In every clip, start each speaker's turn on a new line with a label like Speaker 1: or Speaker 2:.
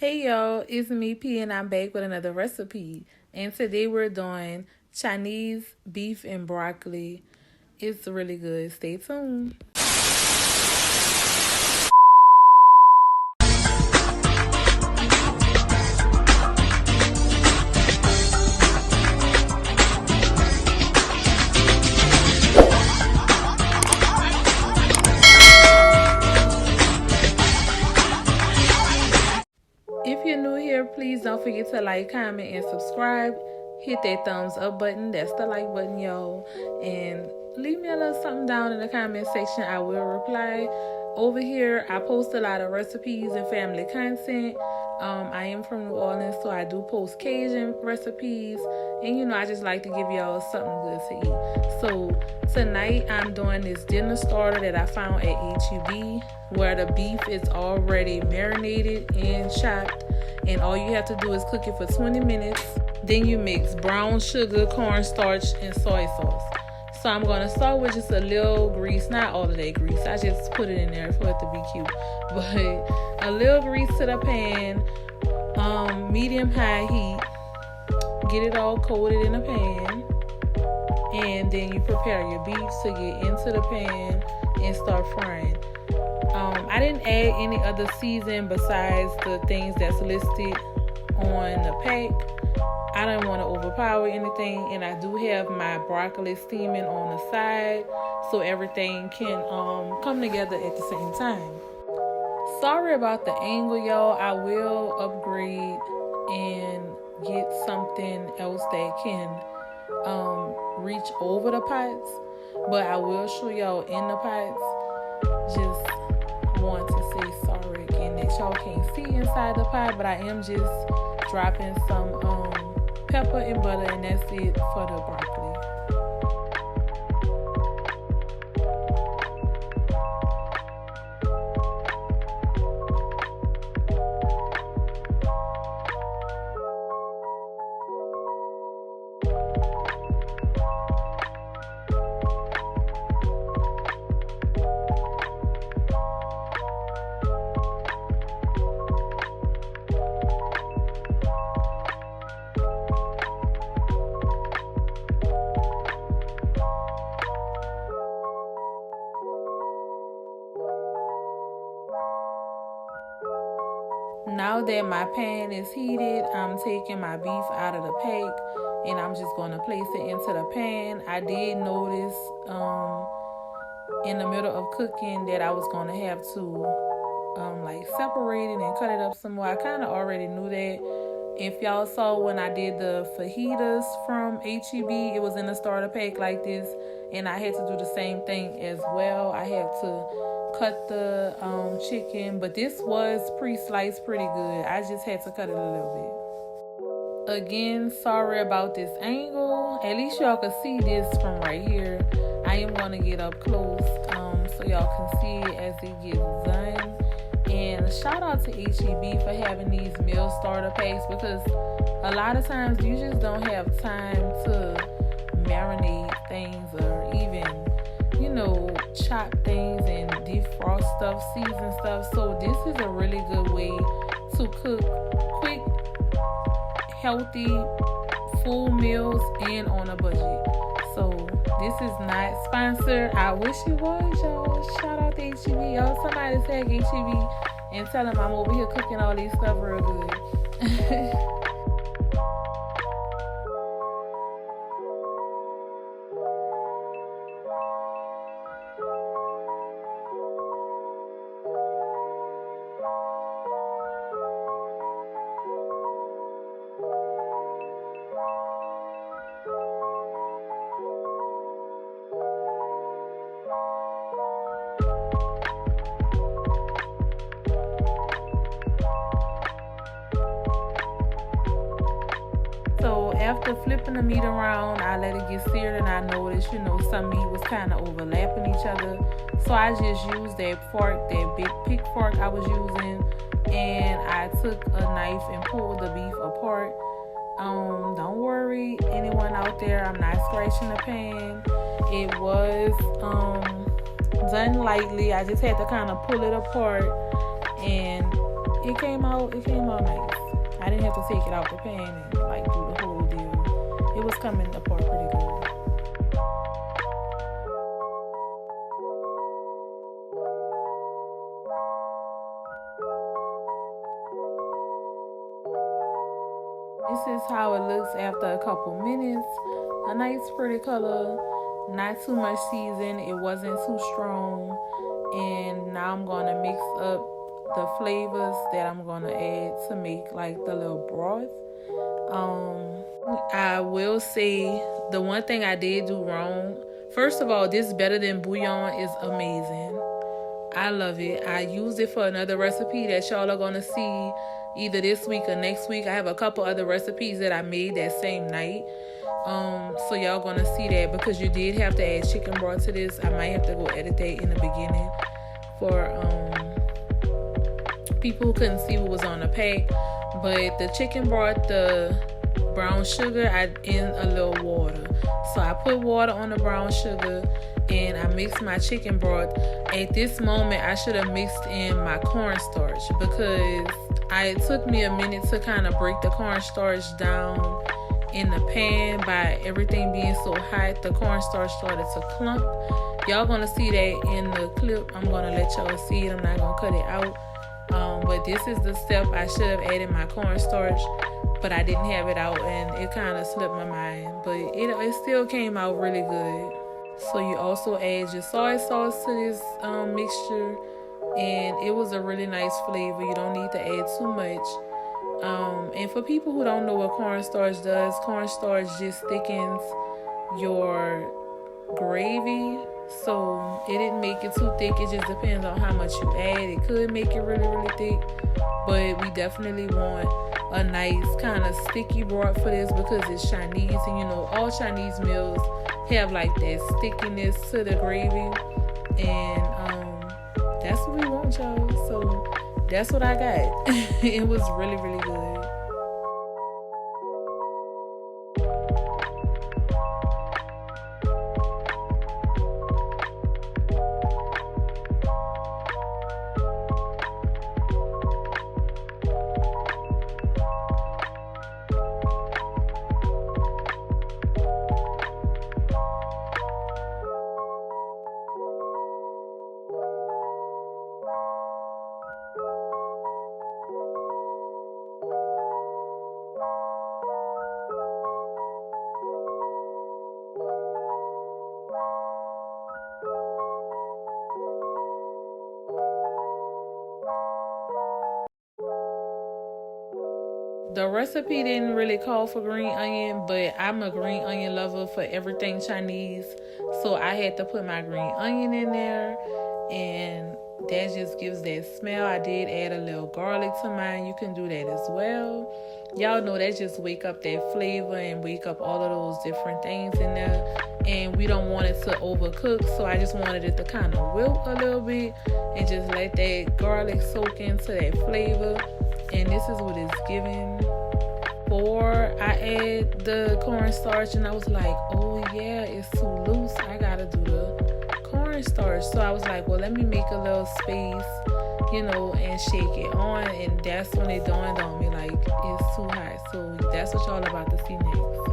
Speaker 1: Hey y'all, it's me P and I'm back with another recipe. And today we're doing Chinese beef and broccoli. It's really good. Stay tuned. If you're new here, please don't forget to like, comment, and subscribe. Hit that thumbs up button. That's the like button, y'all. And leave me a little something down in the comment section. I will reply. Over here, I post a lot of recipes and family content. I am from New Orleans, so I do post Cajun recipes. And, I just like to give y'all something good to eat. So, tonight, I'm doing this dinner starter that I found at HEB, where the beef is already marinated and chopped. And all you have to do is cook it for 20 minutes. Then you mix brown sugar, cornstarch, and soy sauce. So I'm going to start with just a little grease, not all of that grease. I just put it in there for it to be cute. But a little grease to the pan, medium-high heat. Get it all coated in the pan. And then you prepare your beef to get into the pan and start frying. I didn't add any other season besides the things that's listed on the pack. I didn't want to overpower anything, and I do have my broccoli steaming on the side so everything can come together at the same time. Sorry about the angle, y'all. I will upgrade and get something else that can reach over the pots, but I will show y'all in the pots. Just want to say sorry again that y'all can't see inside the pot, but I am just dropping some pepper and butter, and that's it for the broccoli. Now that my pan is heated, I'm taking my beef out of the pack and I'm just going to place it into the pan. I did notice in the middle of cooking that I was going to have to separate it and cut it up some more. I kind of already knew that. If y'all saw when I did the fajitas from HEB, it was in a starter pack like this, and I had to do the same thing as well. I had to cut the chicken, but this was pre-sliced pretty good. I just had to cut it a little bit. Again, sorry about this angle. At least y'all can see this from right here. I am going to get up close so y'all can see it as it gets done. And shout out to HEB for having these meal starter packs, because a lot of times you just don't have time to marinate things or even chop things and defrost stuff, season stuff. So this is a really good way to cook quick, healthy, full meals and on a budget. So this is not sponsored. I wish it was, y'all. Shout out to HEB. Y'all, somebody tag HEB and tell them I'm over here cooking all these stuff real good. So after flipping the meat around, I let it get seared, and I noticed, some meat was kind of overlapping each other. So I just used that fork, that big pick fork I was using, and I took a knife and pulled the beef apart. Don't worry, anyone out there, I'm not scratching the pan. It was done lightly. I just had to kind of pull it apart, and it came out nice. I didn't have to take it out the pan and like do the whole deal. It was coming apart pretty good. This is how it looks after a couple minutes. A nice pretty color, not too much season, it wasn't too strong. And now I'm gonna mix up the flavors that I'm gonna add to make like the little broth. I will say the one thing I did do wrong. First of all, this better than bouillon is amazing. I love it. I used it for another recipe that y'all are gonna see either this week or next week. I have a couple other recipes that I made that same night. So y'all gonna see that because you did have to add chicken broth to this. I might have to go edit that in the beginning for people who couldn't see what was on the pack. But the chicken broth, the brown sugar, I in a little water. So I put water on the brown sugar and I mixed my chicken broth. At this moment, I should have mixed in my cornstarch because it took me a minute to kind of break the cornstarch down in the pan. By everything being so hot, the cornstarch started to clump. Y'all gonna see that in the clip. I'm gonna let y'all see it. I'm not gonna cut it out. But this is the step I should have added my cornstarch, but I didn't have it out and it kind of slipped my mind. But it still came out really good. So you also add your soy sauce to this mixture, and it was a really nice flavor. You don't need to add too much. And for people who don't know what cornstarch does, cornstarch just thickens your gravy. So it didn't make it too thick. It just depends on how much you add. It could make it really, really thick, but we definitely want a nice kind of sticky broth for this because it's Chinese, and you know all Chinese meals have like that stickiness to the gravy, and that's what we want, y'all. So that's what I got. It was really, really good. The recipe didn't really call for green onion, but I'm a green onion lover for everything Chinese. So I had to put my green onion in there, and that just gives that smell. I did add a little garlic to mine. You can do that as well. Y'all know that just wake up that flavor and wake up all of those different things in there. And we don't want it to overcook, so I just wanted it to kind of wilt a little bit and just let that garlic soak into that flavor. And this is what it's giving. Before I add the cornstarch, and I was like, oh yeah, it's too loose. I gotta do the cornstarch. So I was like, well, let me make a little space, and shake it on. And that's when it dawned on me, like, it's too hot. So that's what y'all about to see next.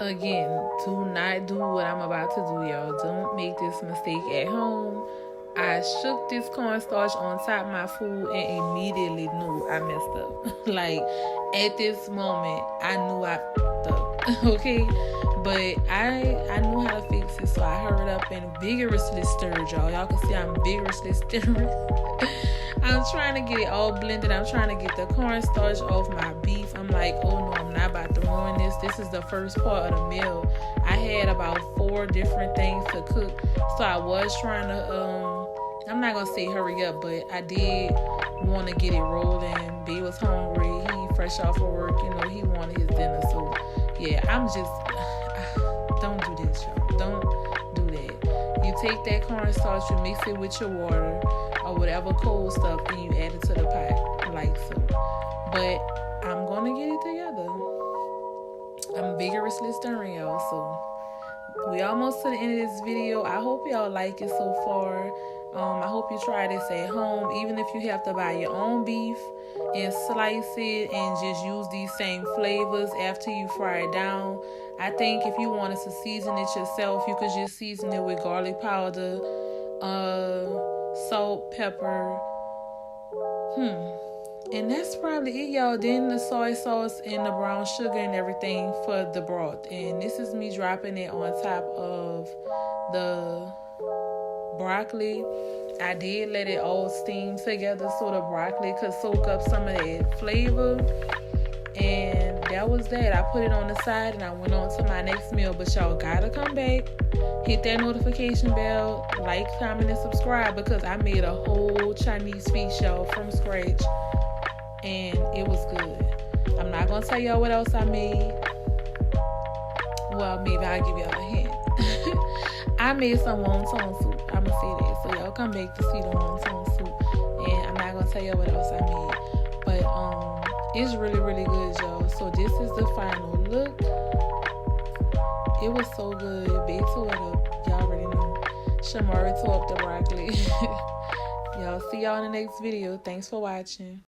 Speaker 1: Again, do not do what I'm about to do, y'all. Don't make this mistake at home. I shook this cornstarch on top of my food and immediately knew I messed up. Like, at this moment, I knew I fucked up. Okay? But I knew how to fix it, so I hurried up and vigorously stirred, y'all. Y'all can see I'm vigorously stirring. I'm trying to get it all blended. I'm trying to get the cornstarch off my beef. I'm like, oh no, I'm not about to ruin this. This is the first part of the meal. I had about 4 different things to cook. So I was trying to, I'm not going to say hurry up, but I did want to get it rolling. B was hungry. He fresh off of work. He wanted his dinner. So yeah, I'm just, don't do this, y'all. Don't do that. take that cornstarch, you mix it with your water or whatever cold stuff, and you add it to the pot like so. But I'm gonna get it together. I'm vigorously stirring, y'all. So we almost to the end of this video. I hope y'all like it so far. I hope you try this at home, even if you have to buy your own beef and slice it and just use these same flavors after you fry it down. I think if you wanted to season it yourself, you could just season it with garlic powder, salt, pepper. And that's probably it, y'all. Then the soy sauce and the brown sugar and everything for the broth. And this is me dropping it on top of the broccoli. I did let it all steam together so the broccoli could soak up some of that flavor. And that was that. I put it on the side and I went on to my next meal. But y'all gotta come back, hit that notification bell, like, comment, and subscribe, because I made a whole Chinese feast, y'all, from scratch. And it was good. I'm not gonna tell y'all what else I made. Well, maybe I'll give y'all a hint. I made some wonton soup. I'ma say that. So y'all come back to see the wonton soup. And I'm not gonna tell y'all what else I made. But it's really, really good, y'all. So this is the final look. It was so good. Babe tore it up. Y'all already know. Shamari tore up the broccoli. Y'all see y'all in the next video. Thanks for watching.